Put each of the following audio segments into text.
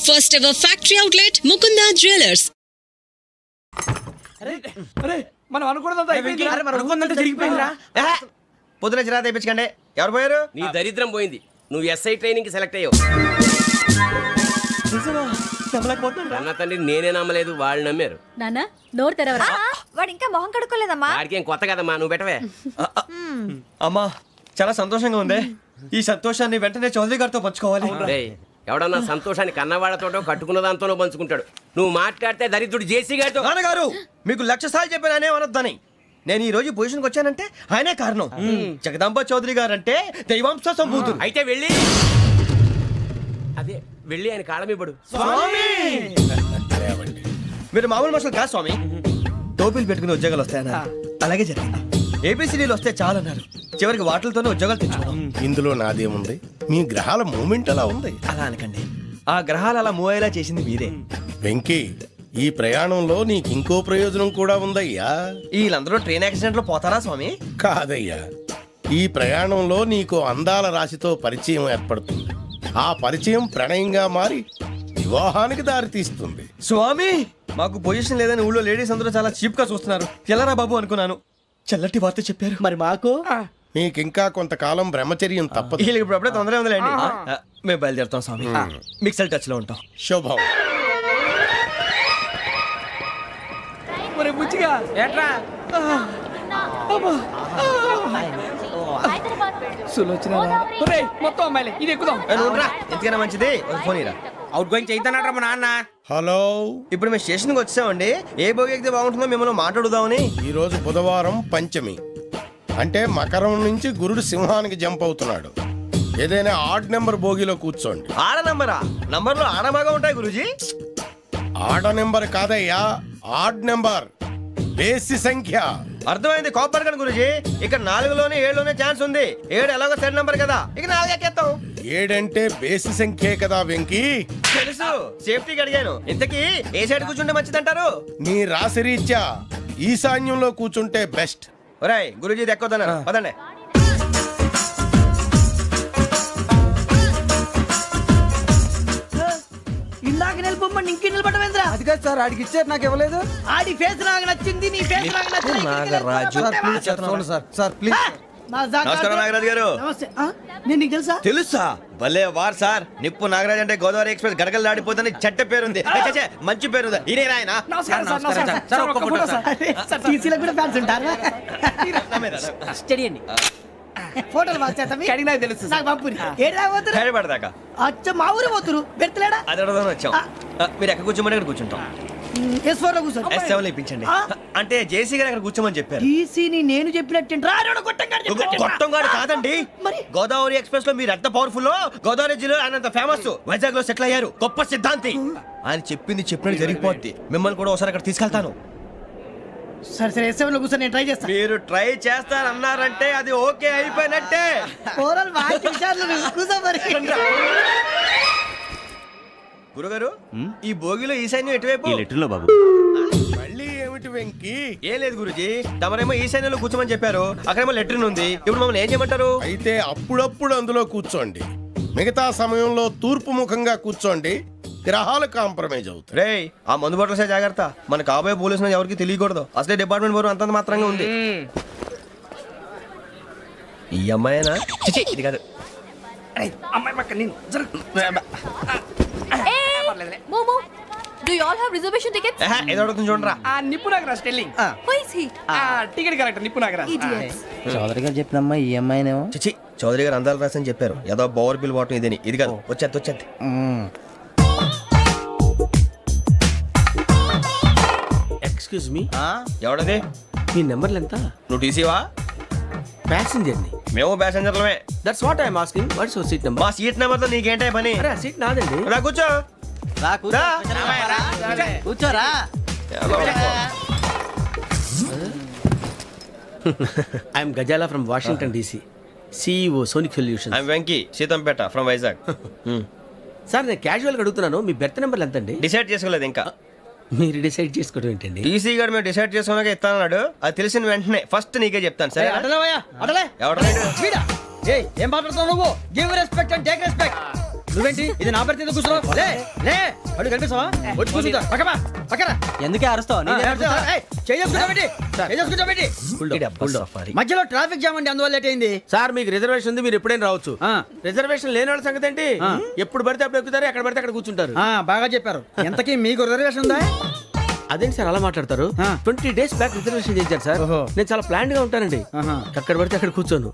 First ever factory outlet, Mukunda Jewelers. మనం అనుకున్నదంతా జరిగిపోయిందిరా. పొద్దున చిరా తెప్పించకండి. ఎవరు పోయారు? నీ దరిద్రం పోయింది. నువ్వు ఎస్ఐ ట్రైనింగ్ కి సెలెక్ట్ అయ్యావు. అన్న తండ్రి నేనే నమ్మలేదు, వాళ్ళు నమ్మారు. నాన్న నోరు తెరవరా. వాడు ఇంకా మొహం కడుక్కోలేదమ్మా. వాడికి ఏం కొత్త కదమ్మా, నువ్వు పెట్టవే. అమ్మా చాలా సంతోషంగా ఉంది. ఈ సంతోషాన్ని వెంటనే చౌదరి గారితో పంచుకోవాలి. డేయ్, ఎవడన్నా సంతోషాన్ని కన్నవాళ్లతోటో కట్టుకున్న దాంతోనో పంచుకుంటాడు. నువ్వు మాట్లాడితే దరిద్రుడు జేసీ గారితో. నాన్నగారు మీకు 1,00,000 సార్లు చెప్పాను అనే అనొద్దని. నేను ఈ రోజు పొజిషన్కి వచ్చానంటే ఆయనే కారణం. జగదాంబ చౌదరి గారు అంటే దైవాంశ సంభూతుడు. అయితే వెళ్ళి అదే వెళ్ళి ఆయన కాళ్ళమివ్వడు. మీరు మామూలు మనుషులు కాదు స్వామి. టోపీలు పెట్టుకుని ఉద్యోగాలు వస్తాయన్నారు, అలాగే జరిగింది. ఏబిసిడీలు వస్తే చాలన్నారు, చివరికి వాటిలతోనే ఉద్యోగాలు తెచ్చుకున్నాం. ఇందులో నాదేముంది, మీ గ్రహాల మూమెంట్ అలా ఉంది. అలా అనకండి, ఆ గ్రహాలు అలా మూవ్ అయ్యేలా చేసింది మీరే. వెంకీ, ఈ ప్రయాణంలో నీకు ఇంకో ప్రయోజనం కూడా ఉందయ్యా. వీళ్ళందరూ ట్రైన్ యాక్సిడెంట్ లో పోతారా స్వామి? కాదయ్యా, ఈ ప్రయాణంలో నీకు అందాల రాశితో పరిచయం ఏర్పడుతుంది. ఆ పరిచయం ప్రణయంగా మారి వివాహానికి దారితీస్తుంది. స్వామి మాకు పొజిషన్ లేదని ఊళ్ళో లేడీస్ అందరూ చాలా చీప్ గా చూస్తున్నారు. ఎలారా బాబు అనుకున్నాను, చల్లటి వార్త చెప్పారు. మరి మాకు నీకింకా కొంతకాలం బ్రహ్మచర్యం తప్పదు. వీళ్ళకి ఇప్పుడు అప్పుడే తొందరగా ఉందిలేండి. మేము బయలుదేరుతాం స్వామి, మిక్సెల్ టచ్ లో ఉంటాం. శుభం. బుచ్చిగా ఏట్రా సులోచన మొత్తం అమ్మాయిలే, ఇది ఎక్కుదాం. ఎందుకైనా మంచిది ఒక ఫోన్ ఇరా. అవుట్ గోయింగ్ చేద్దానట్రా మా నాన్న. హలో, ఇప్పుడు మేము స్టేషన్కి వచ్చామండి. ఏ బోగి ఎక్కితే బాగుంటుందో మిమ్మల్ని మాట్లాడుదామని. ఈరోజు బుధవారం పంచమి, అంటే మకరం నుంచి గురుడు సింహానికి జంప్ అవుతున్నాడు. ఏదైనా ఆడ్ నెంబర్ బోగిలో కూర్చోండి. ఆడ నంబరా? నంబర్లో ఆడ బాగా ఉంటాయి గురూజీ. ఆడ నెంబర్ కాదయ్యా, ఆడ్ నెంబర్, బేసి సంఖ్య. అర్థమైంది, కాపర్ కానీ గురూజీ. ఇక్కడ 4లోనే 7లోనే ఛాన్స్ ఉంది. 7 ఎలాగో సెడ్ నంబర్ కదా, ఇక 4 ఎక్కేస్తాం. 7 అంటే బేసి సంఖ్యే కదా వెంకీ. తెలుసు, సేఫ్టీకి అడిగాను. ఇంతకీ ఏ సైడ్ కూర్చుంటే మంచిదంటారు? నీ రాశి రీత్యా ఈశాన్యంలో కూర్చుంటే బెస్ట్. ఒరాయ్ గురూజీ దెక్కొద్దన్నారు, పదండి. ఇందాక నిలబొమ్మని ఇంకే నిలబడమేంద్రా? అది కాదు సార్, ఆడికి ఇచ్చారు, నాకు ఇవ్వలేదు. ఆడి ఫేస్ నాకు నచ్చింది, నీ ఫేస్ నాకు నచ్చింది. Nagaraju sir please. నమస్కారం నాగరాజు గారు. నమస్తే. నేను నీకు తెలుసా? తెలుసా? భలే వార్ సార్. నిప్పు నాగరాజ్ అంటే గోదావరి ఎక్స్ప్రెస్ గడగలు దాడిపోతుంది చెట్ట పేరుంది. మంచి పేరు. ఇదే ఆయన. నమస్కారం సార్. నమస్కారం సార్. ఒక్క ఫోటో సార్. సార్ టీసీలో కూడా ఫ్యాన్స్ ఉంటారా? స్టడీ అండి. ఫోటోలు మార్చేస్తాం. కడిగి నాకు తెలుసు. నాకు పంపుని. ఏడా పోతురు? హైదరాబాద్. అచ్చ మా ఊరు పోతురు. పెడతలేడా? అది అడగదామని వచ్చాం. మీరు ఎక్కడ కూర్చోమని అక్కడ కూర్చుంటాం. S4 లో కూర్చో. S7 ఇప్పించండి. అంటే జేసీ గారు అక్కడ కూర్చోమని చెప్పారు. టీసీని నేను చెప్పినట్టు గొట్టంగాడు కాదండి. మరి గోదావరి ఎక్స్ప్రెస్ లో మీరు ఎంత పవర్ఫుల్, గోదావరి జిల్లా ఆయన ఫేమస్. వైజాగ్ లో సెటిల్ అయ్యారు, గొప్ప సిద్ధాంతి. ఆయన చెప్పింది చెప్పినట్టు జరిగిపోద్ది. మిమ్మల్ని కూడా ఒకసారి అక్కడ తీసుకెళ్తాను. సరే సరే, S7 లో కూర్చో, నేను ట్రై చేస్తాను. మీరు ట్రై చేస్తారన్నారంటే అది ఓకే అయిపోయినట్టే. ఓరల్ వాయిస్ విషయాలు కూర్చో మరి. గురుగారు, ఈ భోగిలో ఈశాన్యం ఎటువైపు? బాబు మళ్ళీ ఏమిటి వెంకీ? ఏం లేదు గురుజీ, తమరేమో ఈశాన్యంలో కూర్చోమని చెప్పారు. అక్కడేమో లెట్రిన్ ఉంది. ఇప్పుడు మమ్మల్ని ఏం చేయమంటారు? అయితే అప్పుడప్పుడు అందులో కూర్చోండి, మిగతా సమయంలో తూర్పు ముఖంగా కూర్చోండి. గ్రహాలు కాంప్రమైజ్ అవుతాయి. రేయ్, ఆ మందు బాటలసే జాగ్రత్త. మన కాబోయే పోలీసులు ఎవరికి తెలియకూడదు. అసలే డిపార్ట్మెంట్ బోరు అంతంత మాత్రంగా ఉంది. ఈ అమ్మాయినా? చిచి, ఇది కాదు. అమ్మాయి పక్క నేను. Momo, do you all have reservation tickets? ఏదో అడుగుతుంది చూడరా. ఆ నిప్పు Nagaraj telling. Who is he? Ticket correct, నిప్పు నాగరాజ్. Idiots. చౌదరి గారు చెప్పినమ్మా ఈ అమ్మాయినేమో. చిచి, చౌదరి గారు అందాలు రాసని చెప్పారు. ఏదో బోర్ బిల్ వాటం ఇదని. ఇది కాదు, వచ్చేది. Excuse me, ఎవడది? మీ నెంబర్లు ఎంత? నువ్వు టీసీవా? ప్యాసింజర్ ని. మేము ప్యాసెంజర్లమే. That's what I'm asking. What's your seat number? మా సీట్ నెంబర్ తో నీకేంటే పని? అరే, సీట్ నాదండి. రా కూర్చో. రా. కూర్చోరా. I'm Gazala from Washington DC, CEO Sonic Solutions. I'm Venky, Seethampeta from Vizag. Sir, నేను క్యాజువల్ గా అడుగుతున్నాను, మీ బెర్త్ నెంబర్లు ఎంత అండి? డిసైడ్ చేసుకోలేదు ఇంకా. మీరు డిసైడ్ చేసుకోవడం ఏంటండి? టీసీ గారు మేము డిసైడ్ చేసుకున్నాక ఇస్తానన్నాడు. అది తెలిసిన వెంటనే ఫస్ట్ నీకే చెప్తాను. సరే? అటలే ఎవడరా? ఏం మాట్లాడుతున్నావు నువ్వు? Give respect and take respect. నువ్వేంటి ఇది నా పరిస్థితి ఎందుకు కూర్చున్నావు? లే లే అడుగు కనిపిస్తావా? వచ్చి కూర్చుంటా పక్కమా పక్కరా ఎందుకే అరుస్తావు మధ్యలో ట్రాఫిక్ జామ్ అండి, అందువల్ల లేట్ అయింది. సార్ మీకు రిజర్వేషన్ ఉంది, మీరు ఎప్పుడైనా రావచ్చు. రిజర్వేషన్ లేని వాళ్ళ సంగతి ఏంటి? ఎప్పుడు పడితే అప్పుడు ఎక్కుతారు, ఎక్కడ పడితే అక్కడ కూర్చుంటారు. బాగా చెప్పారు. ఎంతకీ మీకు రిజర్వేషన్ ఉందా? అదేంటి సార్ అలా మాట్లాడతారు? 20 days బ్యాక్ రిజర్వేషన్ చేశారు సార్. ఓహో. నేను చాలా ప్లాన్డ్ గా ఉంటానండి. అక్కడ పడితే అక్కడ కూర్చోను.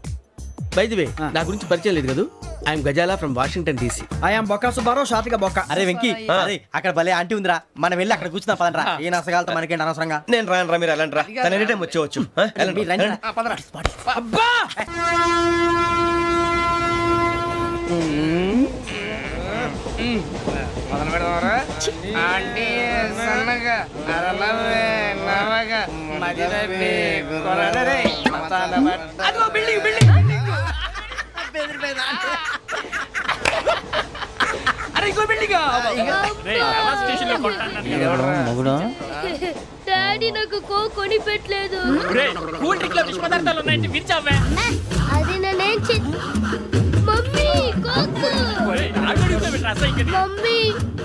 బై ది వే, నా గురించి పరిచయం లేదు కదా, I'm Gazala from Washington DC. I'm Bokka Subbarao, షాతిక బొక్క. అరే వెంకీ, అరే అక్కడ భలే ఆంటీ ఉందిరా, మనం వెళ్ళి అక్కడ కూర్చున్నా పదనరా. ఏ నసగాలతో మనకేంటి అనవసరంగా. నేను రాను రా, మీరు వెళ్ళండి రా. తన ఎనీ టైం వచ్చేవచ్చు. మీరు రండి రా. అబ్బా మొగుడు డాడీ నాకు కోక్ కొని పెట్టలేదు. అది నేనేం మమ్మీ కోక్. మమ్మీ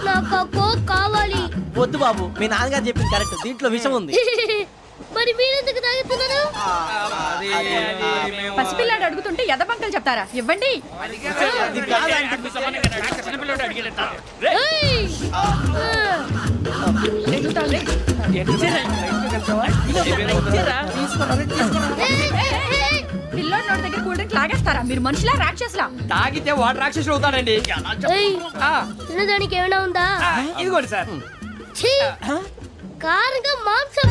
నాకు ఆ కోక్ కావాలి. వద్దు బాబు, మీ నాన్నగారు చెప్పింది కరెక్ట్, దీంట్లో విషయం ఉంది. మరి మీరెందుకు తాగుతున్నారు? పసిపిల్లాడు అడుగుతుంటే ఎదబంకలు చెప్తారా? ఇవ్వండి. ఏయ్! పిల్లోడి నోటి దగ్గర కూల్ డ్రింక్ లాగేస్తారా? మీరు మనుషులా రాక్షసులా? తాగితే వాడు రాక్షసుడు అవుతాడండి. ఏయ్! తినడానికి ఏమైనా ఉందా? ఇదిగోండి సార్. ఛీ! కారంగా మాంసం.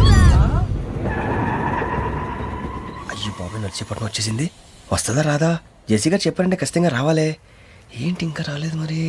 అయ్యో బాబు, నడిచేపట్నం వచ్చేసింది. వస్తుందా రాదా? జెసి గారు చెప్పారంటే ఖచ్చితంగా రావాలే. ఏంటి ఇంకా రాలేదు మరి?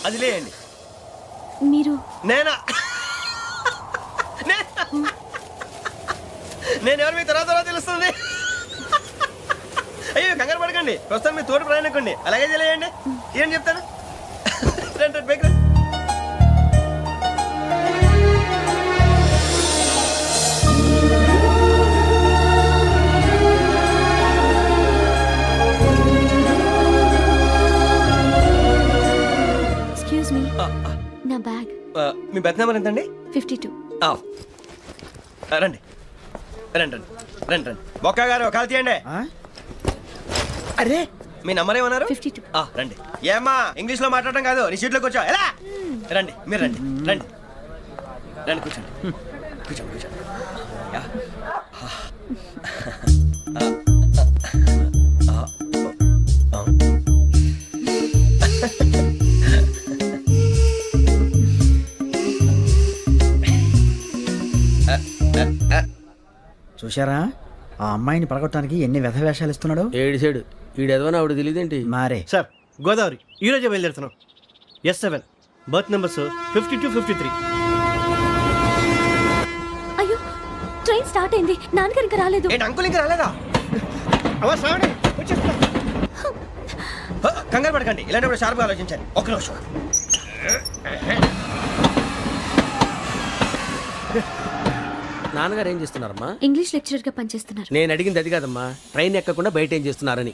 అది లేయండి. మీరు నేనా? నేను ఎవరు మీ తర్వాత తెలుస్తుంది. అయ్యో కంగారు పడకండి, ప్రస్తుతం మీ తోటి ప్రయాణకండి. అలాగే తెలియండి. ఏం చెప్తాను? రండి బైక్ రండి. ఎక్స్క్యూజ్ మీ, నా బ్యాగ్. మీ బెత్ నెంబర్ ఎంతండి? 52. రండి రండి రండి రండి రండి. బొక్క గారు కాల్ తీయండి. అరే మీ నంబర్ ఏమన్నారు? 52. రండి. ఏమ్మా ఇంగ్లీష్ లో మాట్లాడటం కాదు, నీ సీట్లోకి వచ్చా. ఎలా రండి, మీరు రండి రండి రండి, కూర్చోండి కూర్చోండి కూర్చోండి. యా. చూశారా ఆ అమ్మాయిని పడగొట్టడానికి ఎన్ని వ్యధ వేషాలు ఇస్తున్నాడు. ఏడు సైడు ఈడెదవని ఆవిడ తెలియదేంటి? మారే సార్ గోదావరి ఈరోజే బయలుదేరుతున్నాం. S7 berth numbers 52, 53. అయ్యో, ట్రైన్ స్టార్ట్ అయింది. నాన్నగారు ఇంకా రాలేదు. ఏంటి అంకుల్ ఇంకా రాలేదా? కంగారు పడకండి, ఇలాంటప్పుడు షార్ప్గా ఆలోచించండి. ఒక్క నిమిషం. నాన్నగారు ఏం చేస్తున్నారమ్మా? ఇంగ్లీష్ లెక్చరర్ గా పనిచేస్తున్నారు. నేను అడిగింది అది కాదమ్మా, ట్రైన్ ఎక్కకుండా బయట ఏం చేస్తున్నారని.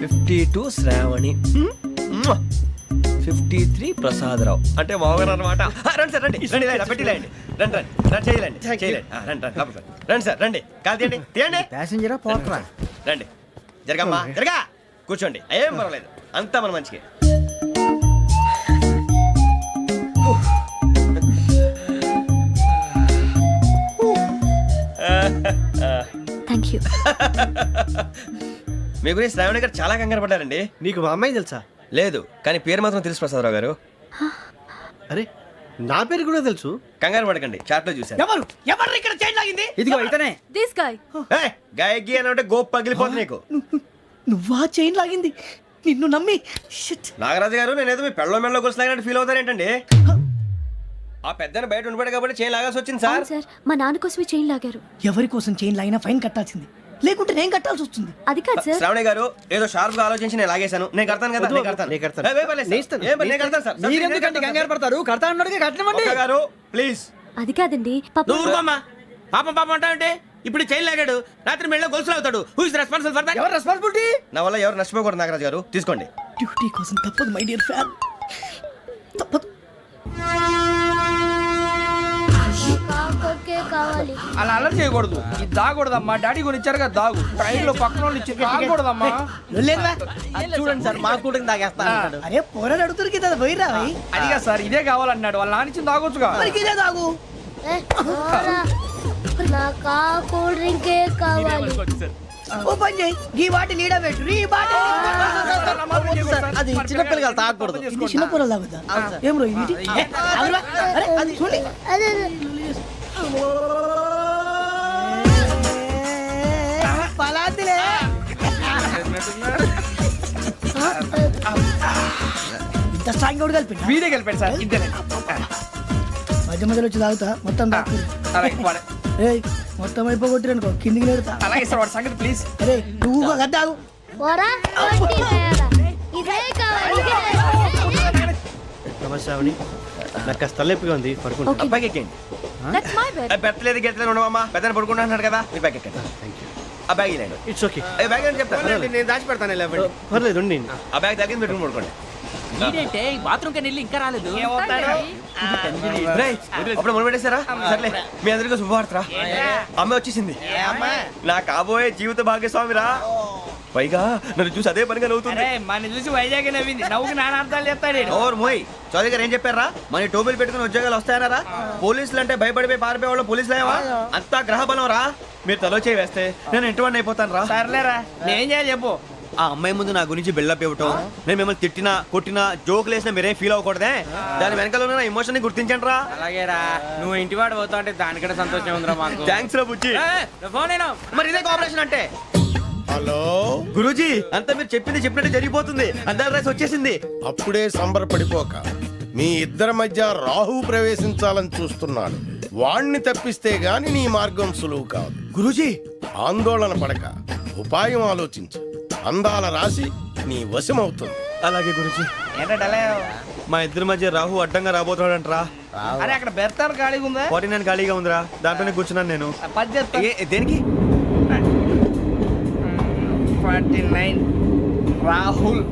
52 శ్రావణి, 53 ప్రసాదరావు అంటే మామగారు అనమాట. రండి సార్, రండి రండి, పెట్టి లేండి. రండి రండి రండి, చేయలేండి చేయలేండి. రండి రండి లోపలికి రండి సార్, రండి. కాల్ తీయండి తీయండి. ప్యాసింజరా పోట్రా. రండి, జరగమ్మా జరగా, కూర్చోండి. ఏం పర్వాలేదు, అంతా మన మంచిగా. Thank you. మీ గురించి శ్రావణి గారు చాలా కంగారు పడ్డారండి. నీకు మా అమ్మాయి తెలుసా? లేదు, కానీ పేరు మాత్రం తెలుసు ప్రసాదరావు గారు. అరే నా పేరు కూడా తెలుసు. కంగారు పడకండి, చాట్ లో చూశాను. ఎవరు ఎవరు ఇక్కడ చైన్ లాగింది? ఇదిగో ఇతనే. This guy. గాయకి అని అంటే గోప్ పగిలిపోతుంది నీకు. నువ్వా చైన్ లాగింది? నిన్ను నమ్మి షిట్. నాగరాజు గారు, నేనేదో మీ పెళ్ళ మెళ్ళ గురిసిలాగినట్టు ఫీల్ అవుతారేంటండి? ఆ పెద్దని బయట ఉండిపోయాడు కాబట్టి చేయి లాగాల్సి వచ్చింది సార్. సార్ మా నాన్న కోసమే చైన్ లాగారు. ఎవరి కోసం చైన్ లాగినా ఫైన్ కట్టాల్సింది, లేకుంటే నేను కట్టాల్సి వస్తుంది. అది కాదు సార్. శ్రావణి గారు ఏదో షార్ప్ గా ఆలోచించి నేను లాగేశాను. నేను కడతాను కదా, నేను కడతాను. నేను కడతాను. ఏ, పర్లేదు సార్. నేను ఇస్తాను. ఏ, నేను కడతాను సార్. మీరెందుకంటే కంగారు పడతారు? కడతా అన్నాడుగా కట్టమండి. ఒక్క గారు ప్లీజ్. అది కాదండి పాప. నువ్వు ఊరుకోమ్మా. పాపం పాపం అంటావంటే ఇప్పుడు చైన్ లాగాడు, రాత్రి మెళ్ళ గొలుసులు అవుతాడు. Who is responsible for that? ఎవరు రెస్పాన్సిబిలిటీ? నా వల్ల ఎవరు నష్టపోకూడదు నాగరాజు గారు, తీసుకోండి. డ్యూటీ కోసం తప్పదు మై డియర్ ఫ్యాన్, తప్పదు. అలా అలర్ట్ చేయకూడదు. ఇది దాగకూడదమ్మా. డాడీ కొని ఇచ్చారు కదా దాగు. ట్రైన్ లో పక్కన వాళ్ళు ఇచ్చి దాగకూడదమ్మా. లేదురా. అది చూడండి సార్, మా కూడా తాగేస్తా అన్నాడు. అరే పోరాడు అడుగుతారు కదా, పోయిరా భయ్. అదిగా సార్, ఇదే కావాలన్నాడు. వాళ్ళ నాన్న ఇచ్చింది తాగొచ్చుగా. మరి ఇదే తాగు. నాకు కూల్ డ్రింకే కావాలి. ఓ పని చేయి, ఈ బాటిల్ లీడ పెట్టు. ఈ బాటిల్ అది చిన్నపిల్లలు తాగకూడదు. ఇది చిన్న పొరలు తాగుతా. ఏం రో ఇది? ఆగురా. అరే అది చూడండి. పలాతిలే. ఇంత స్ట్రాంగ్ కూడా కలిపి వీడే కలిపాడు సార్. ఇద్దరే. మధ్య మధ్యలో వచ్చి తాగుతా, మొత్తం తాగు. ఏయ్ మొత్తం అయిపోగొట్టిరనుకో కిందికి నేడుతా. అలాగే సార్, వాడి సంగతి ప్లీజ్. అరే నువ్వు కదా తాగు. నమస్తే శ్రావణి, నాకు కాస్త తలెప్పిగా ఉంది, పడుకుంటా. Okay. బ్యాగ్ ఎక్కండి. That's my bed. పెట్టలేదు గెట్టలేదు ఉండవమ్మా. పెద్దని పడుకుంటున్నాడు కదా, మీ బ్యాగ్ ఎక్కండి. ఆ బ్యాగ్ ఇలాండి. It's okay. బ్యాగ్ అని చెప్తాను. నేను దాచి పెడతాను. పర్లేదు ఉండి. ఆ బ్యాగ్ తగ్గింది పెట్టుకుని పడుకోండి. బాత్రూమ్ కి వెళ్ళి ఇంకా రాలేదు. రేయ్, అప్పుడు మొదలు పెట్టేశారా? సర్లే, మీ అందరికీ శుభవార్తరా. అమ్మ వచ్చేసింది. నా కాబోయే జీవిత భాగ్యస్వామిరా. పైగా నన్ను చూసి అదే పనిగా నవ్వుతుంది. మన చూసి వైజాగ్ నవ్వింది. నవ్వుకి నాన్న అర్థాలు చెప్తాడు. ఓర్ మోయ్, చౌదరి గారు ఏం చెప్పారా? మన టోబీలు పెట్టుకుని ఉద్యోగాలు వస్తాయనరా? పోలీసులు అంటే భయపడిపోయి పారిపోయే వాళ్ళు పోలీసులేవా? అంతా గ్రహ బలం రా. మీరు తలో చేయి వేస్తే నేను ఇంటివాడిని అయిపోతాను రా. సర్లేరా, నేనేం చేయాలి చెప్పు. ఆ అమ్మాయి ముందు నా గురించి బిల్డప్ ఇవ్వటం, నేను మిమ్మల్ని తిట్టినా కొట్టినా జోకులు వేసినా మీరేం ఫీల్ అవ్వకూడదే. దాని వెనకాల ఉన్న ఎమోషన్ ని గుర్తించండి రా. అలాగేరా, నువ్వు ఇంటివాడు పోతా అంటే దానికంటే సంతోషం ఉందిరా మాకు. థ్యాంక్స్ రా బుజ్జి. ఫోన్ అయినా మరి ఇదే కోఆపరేషన్ అంటే. హలో గురూజీ, అంతా మీరు చెప్పింది చెప్పినట్టు జరిగిపోతుంది. అందాల రైస్ వచ్చేసింది. అప్పుడే సంబరపడిపోక. మీ ఇద్దరి మధ్య రాహు ప్రవేశించాలని చూస్తున్నాడు. వాణ్ణి తప్పిస్తే గాని నీ మార్గం సులువు కాదు. గురూజీ, ఆందోళన పడక, ఉపాయం ఆలోచించు. అందాల రాశి నీ వశమవుతుంది. అలాగే గురూజీ. ఏంటంటే మా ఇద్దరి మధ్య రాహు అడ్డంగా రాబోతున్నాడంటరా. అరే అక్కడ బెర్తాను ఖాళీగా ఉందా? 49 ఖాళీగా ఉందిరా, దాంట్లోనే కూర్చున్నాను నేను. దేనికి? 49 రాహుల్.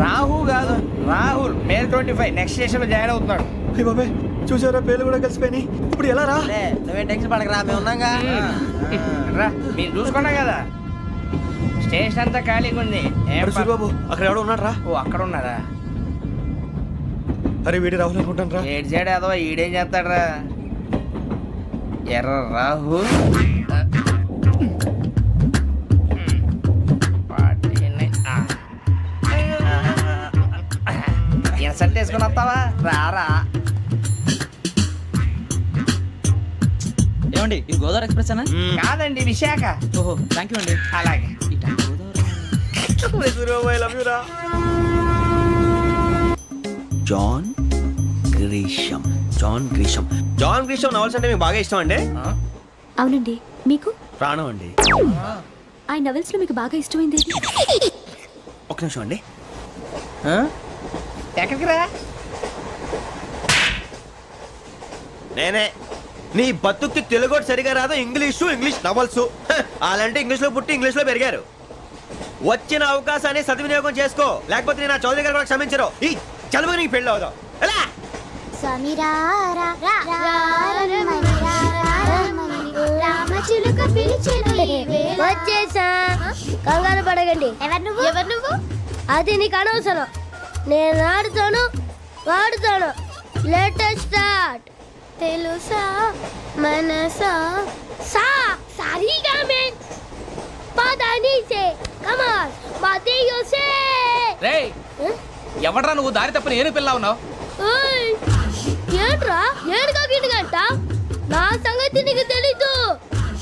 రాహు కాదు, రాహుల్. మే 25 నెక్స్ట్ స్టేషన్ లో జాయిన్ అవుతున్నాడు. అయ్య బాబాయ్, చూసారా పేర్లు కూడా కలిసిపోయినాయి. ఇప్పుడు ఎలా రా? నువ్వేం టెన్షన్ పడకరా, మేము ఉన్నాగా. రా, మీరు చూసుకున్నా కదా. స్టేషన్ అంతా ఖాళీగా ఉంది. అరే సూరిబాబు, అక్కడ ఎవడో ఉన్నాడు రా. ఓ అక్కడ ఉన్నారా? అరే వీడి రాహుల్ అనుకుంటాను రా. ఏడు చేయడం అదో ఈడేం చేస్తాడరా? ఎర్ర రాహు. ఇన్సల్ట్ వేసుకుని వస్తావా? రారా. ఏమండి ఇది గోదావరి ఎక్స్ప్రెస్ అనా? కాదండి, విశాఖ. ఓహో థ్యాంక్ యూ అండి. అలాగే. సూరిబాబు, I love you రా. John Grisham. John Grisham novels అంటే మీకు బాగా ఇష్టం అండి? అవునండి. మీకు? ప్రాణం అండి. ఆ నవెల్స్ లో మీకు బాగా ఇష్టమైంది ఏది? ఒక్క నిమిషం అండి. ఎక్కడికి రా? నేనే. నీ బతుక్కి తెలుగు సరిగా రాదు, ఇంగ్లీష్ నవల్స్. అలాంటి ఇంగ్లీష్ లో పుట్టి ఇంగ్లీష్ లో పెరిగారు. వచ్చిన అవకాశాన్ని సద్వినియోగం చేసుకో, లేకపోతే నేను చౌదరి గారు కూడా క్షమించరు. ఈ చదువు నీకు పెళ్ళి అవుదాం. ఎలా? వచ్చేసా, కంగారు పడకండి. ఎవరు నువ్వు? అది నీకు అనవసరం. నేను ఆడుతాను, వాడుతాను. Let us start. తెలుసా మనసా Sarigamen. Padanise. Come on. Mateyose. రే ఎవడ్రా నువ్వు దారి తప్పని ఏను పిల్ల ఉన్నావు? ఓయ్. ఏంట్రా? ఏడుగా గిడుగంట? నా సంగతి నీకు తెలీదు.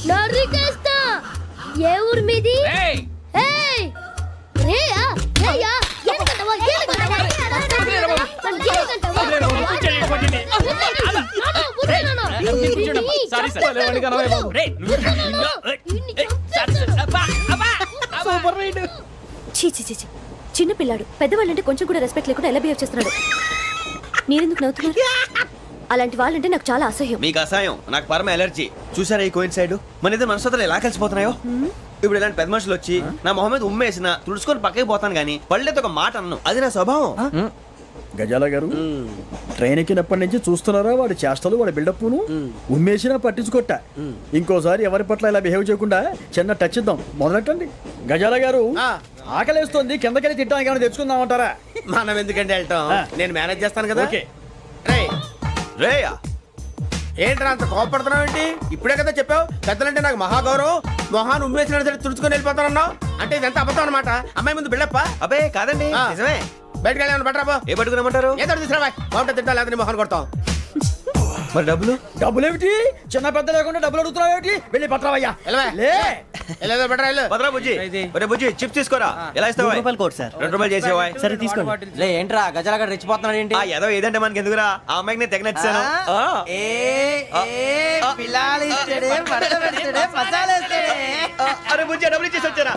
నరికేస్తా. ఏ ఊరు మీది? రేయ్ ఏయ్. రేయా? రేయా? ఏడుగంటవా? ఏడుగంటవా? Sorry sir super ride. చీ చీ చీ చీ. చిన్న పిల్లాడు పెద్దవాళ్ళంటే కొంచెం కూడా రెస్పెక్ట్ లేకుండా ఎలా బిహేవ్ చేస్తున్నాడు. మీరెందుకు నవ్వుతున్నారు? అలాంటి వాళ్ళంటే నాకు చాలా అసహ్యం. మీకు అసహాయం, నాకు పరమ ఎలర్జీ. చూసారా ఈ కోయిన్ సైడ్ మన ఇద్దరు మనస్తత్వాలు ఎలా కలిసిపోతున్నాయో. ఇప్పుడు ఇలాంటి పెద్ద మనుషులు వచ్చి నా మొహం మీద ఉమ్మేసిన తుడుచుకొని పక్కకి పోతాను కానీ పళ్ళేతో ఒక మాట అన్ను. అది నా స్వభావం. గజాల గారు ట్రైన్ ఎక్కినప్పటి నుంచి చూస్తున్నారా వాడి చేష్టలు వాడి బిల్డప్ను ఉమ్మేసినా పట్టించుకోట. ఇంకోసారి ఎవరి పట్ల ఇలా బిహేవ్ చేయకుండా చిన్న టచ్ ఇద్దాం. మొదలెట్టండి. గజాల గారు ఆకలేస్తోంది, కిందకెళ్ళి తిట్టడానికి ఏమైనా తెచ్చుకుందామంటారా? మనం ఎందుకంటే వెళ్ళటం, నేను మేనేజ్ చేస్తాను కదా. ఓకే. రేయ్, రేయా ఏంట్రా అంత కోపడుతున్నావు ఏంటి? ఇప్పుడే కదా చెప్పావు పెద్దలంటే నాకు మహాగౌరవం, మొహాన్ని ఉమ్మేసినట్టు సరే తుడుచుకొని వెళ్ళిపోతానన్నావు. అంటే ఇదంతా అబద్ధం అనమాట. అమ్మాయి ముందు బిల్డప్ప. అబ్బే కాదండి, ఆ. నిజమే. బయటకు వెళ్ళి బట్రాబో ఏ పట్టుకురమ్మంటారు? ఏదో తీసుకురా బాగుంటుంది తింటా లేదా మొహాన్ని కొడతాం. మరి డబ్బులు? డబ్బులేమిటి? చిన్న పెద్ద లేకుండా డబ్బులు అడుగుతున్నావు ఏమిటి? వెళ్ళి పట్టరావయ్యా. వెళ్ళవా? లే. వెళ్ళేదో బట్రా వెళ్ళు. భద్రా బుజ్జి, ఒరే బుజ్జి చిప్స్ తీసుకోరా. ఎలా ఇస్తావా? Court sir. 2 రూపాయలు చేసేవా? సరే తీసుకోండి. లే ఏంట్రా గజాలగడ రెచ్చిపోతున్నాడు ఏంటి? ఆ ఏదో ఏదంటే మనకి ఎందుకురా, ఆ అమ్మాయికి నేను తెగ నచ్చాను. అరే బుజ్జి డబ్బులు ఇచ్చేసి వచ్చారా?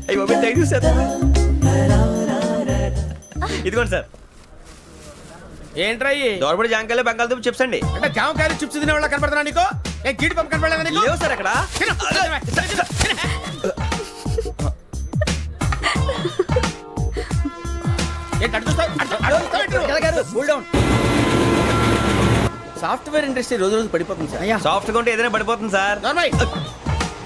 అయ్యి బాబు థ్యాంక్ యూ సార్. ఇదిగోండి సార్. ఏంట్రా ఇయి? దోరబడి జాంకాయలు బంగాళదుంప చిప్స్ అండి. అంటే జామకాయలు చిప్స్ తినే వాళ్ళ కనపడుతున్నా నీకు? నేను జీడిపప్పు కనపడలేదా నీకు? లేవు సార్ అక్కడ. ఏంటి అటు చూస్తావు? అటు చూస్తావు? సాఫ్ట్వేర్ ఇండస్ట్రీ రోజు రోజు పడిపోతుంది సార్. సాఫ్ట్ గా ఉంటే ఏదైనా పడిపోతుంది సార్. నార్మల్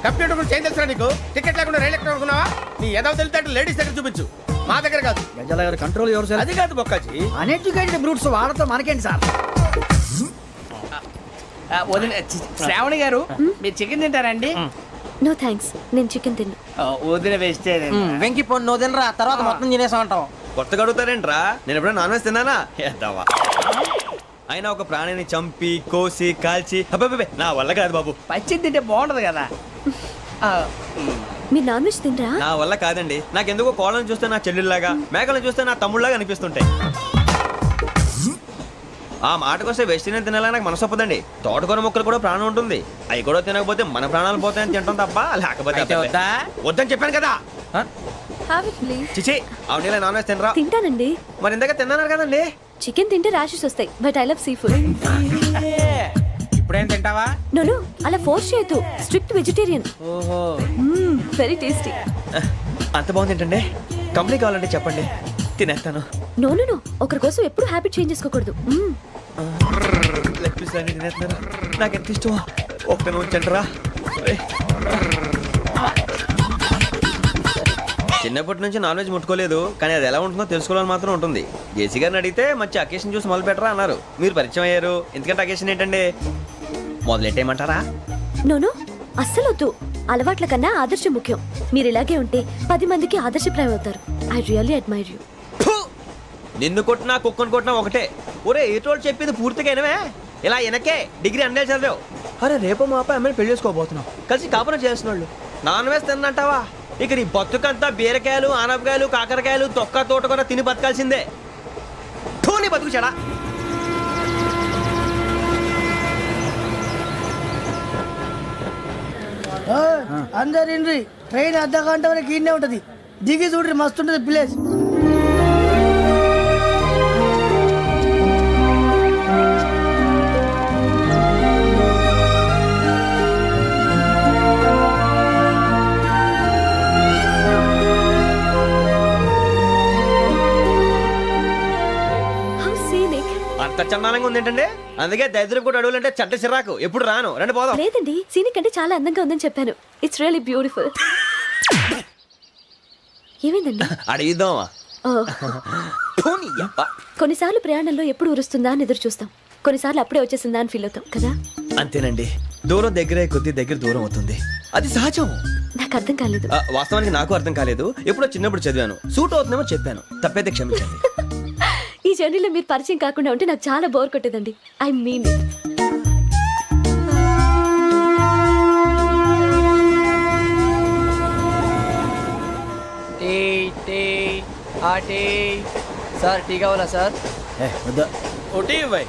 కంప్యూటర్ గురించి ఏం తెలుసా నీకు? టికెట్ లేకుండా రైలు ఎక్కడ అనుకున్నావా? నీ ఏదో తెలితే లేడీస్ దగ్గర చూపించు, మా దగ్గర కాదు. గజాల గారు కంట్రోల్ ఎవరు సార్? అది కాదు బొక్కాజీ. అన్ఎడ్యుకేటెడ్ బ్రూట్స్ వాడతో మనకేంటి సార్? శ్రావణి గారు మీరు చికెన్ తింటారండి? నో థ్యాంక్స్, నేను చికెన్ తిన్నా. వదిన వేస్తే వెంకి పొన్ను నువ్వు తినరా, తర్వాత మొత్తం తినేసా ఉంటాం. కొత్తగా అడుగుతారేంట్రా? నేను ఎప్పుడైనా నాన్ వెజ్ తిన్నానా? ఎద్దావా. అయినా ఒక ప్రాణిని చంపి కోసి కాల్చి అబ్బబ్బే నా వల్ల కాదు బాబు. పచ్చి తింటే బాగుంటది కదా. మీరు నాన్ వెజ్ తినరా? నా వల్ల కాదండి. నాకెందుకో కోళ్ళని చూస్తే నా చెల్లెళ్ళలాగా, మేకలను చూస్తే నా తమ్ముళ్ళలాగా అనిపిస్తుంటాయి. ఆ మాటకొస్తే వెస్టిరియన్ తినాలని నాకు మనసు ఒప్పదండి. తోటకూర మొక్కలు కూడా ప్రాణం ఉంటుంది. అవి కూడా తినకపోతే మన ప్రాణాలు పోతాయని తింటాం తప్ప లేకపోతే అబ్బబ్బే. వద్దని చెప్పాను కదా. Have it, please. చిచి అవునీ నాన్ వెజ్ తినరా? తింటానండి. మరి ఇందాక తిన్నాను కదండి. చికెన్ తింటే ర్యాషెస్ వస్తాయి, but I love sea food. ఇప్పుడేం తింటావా? నో అలా ఫోర్స్ చేయొద్దు. Strict vegetarian. ఓహో వెరీ టేస్టీ. అంత బాగుంది ఏంటండి? కంప్లీట్ కావాలంటే చెప్పండి, తినేస్తాను. నో ఒకరి కోసం ఎప్పుడు హ్యాబిట్ చేంజ్ చేసుకోకూడదు. లెగ్ పీస్ అన్ని తినేస్తున్నారు. నాకు ఎంత ఇష్టం. ఒక్క ఉంచండిరా. చిన్నప్పటి నుంచి నాన్ వెజ్ ముట్టుకోలేదు, కానీ అది ఎలా ఉంటుందో తెలుసుకోవాలని మాత్రం ఉంటుంది. జేసీ గారిని అడిగితే మంచి అకేషన్ చూసి మొదలు పెట్టరా అన్నారు. మీరు పరిచయం అయ్యారు, ఎందుకంటే అకేషన్ ఏంటండి? మొదలెట్టేయమంటారా? నో అస్సలు వద్దు. అలవాట్ల కన్నా ఆదర్శం ముఖ్యం. మీరు ఇలాగే ఉంటే 10 మందికి ఆదర్శప్రాయం అవుతారు. I really admire you. నిన్ను కొట్టినా కుక్కను కొట్టినా ఒకటే. ఒరే ఏటోళ్ళు చెప్పింది పూర్తిగా వినవే. ఇలా వెనకే డిగ్రీ అన్నే చదివావు. అరే రేపు మా అబ్బాయి అమ్మాయిని పెళ్లి చేసుకోబోతున్నావు, కలిసి కాపురం చేసిన వాళ్ళు నాన్ వెజ్ తిన్నంటావా? ఇక నీ బతుకంతా బీరకాయలు, ఆనపకాయలు, కాకరకాయలు, తొక్క తోట కూడా తిని బతకాల్సిందే. నీ బతుకు చెడా. అందరు ఇండ్రి, ట్రైన్ అర్ధ గంట వరకు ఇన్నే ఉంటది. దిగి చూడ్రి, మస్తు ఉంటది ప్లేస్. అంత చందానంగా ఉంది ఏంటంటే? అందుకే దరిద్రం కూడా అడవులంటే చెడ్డ చిరాకు. ఎప్పుడు రాను, రండి పోదాం. లేదండి, సీనిక్ అంటే చాలా అందంగా ఉందని చెప్పాను. It's really beautiful. ఏమైందండి? అడిగిద్దామా? ఓ, కొన్నిసార్లు ప్రయాణంలో ఎప్పుడు ఉరుస్తుందా అని ఎదురు చూస్తాం, కొన్నిసార్లు అప్పుడే వచ్చేసిందా అని ఫీల్ అవుతాం కదా. అంతేనండి, దూరం దగ్గరే కొద్ది దగ్గర దూరం అవుతుంది, అది సహజం. నాకు అర్థం కాలేదు. వాస్తవానికి నాకు అర్థం కాలేదు, ఎప్పుడో చిన్నప్పుడు చదివాను, సూట్ అవుతుందేమో చెప్పాను, తప్పైతే క్షమించండి. ఈ జర్నీలో మీరు పరిచయం కాకుండా ఉంటే నాకు చాలా బోర్ కొట్టేదండి. ఐ మీన్ టీ టీ ఆ టీ సార్ టీ కావాలా సార్? వద్దా. ఒకటి ఇవ్వాయి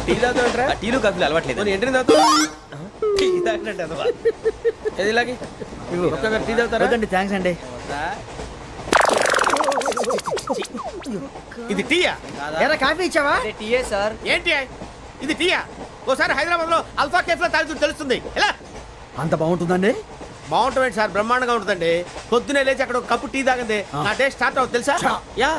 టీ తాగుతాంట్రా? టీలు కాఫీలు అలవాట్లేదు. ఎంట్రీ తాగుతావు? టీ తాగినట్టు అదవా. ఏది ఇలాగే ఒక్కొక్కరు టీ తాగుతారా? వద్దండి, థ్యాంక్స్ అండి. ఇది టీయా? ఎరా కాఫీ ఇచ్చావా? అదే టీయే సార్. ఏంటి ఇది టీయా? ఓసారి హైదరాబాద్ లో అల్ఫా కేఫ్ లో తాగుతూ తెలుస్తుంది. ఎలా అంత బాగుంటుందండి? బాగుంటుంది సార్, బ్రహ్మాండంగా ఉంటుందండి. పొద్దునే లేచి అక్కడ ఒక కప్పు టీ తాగింది నా డే స్టార్ట్ అవుతుంది తెలుసా? యా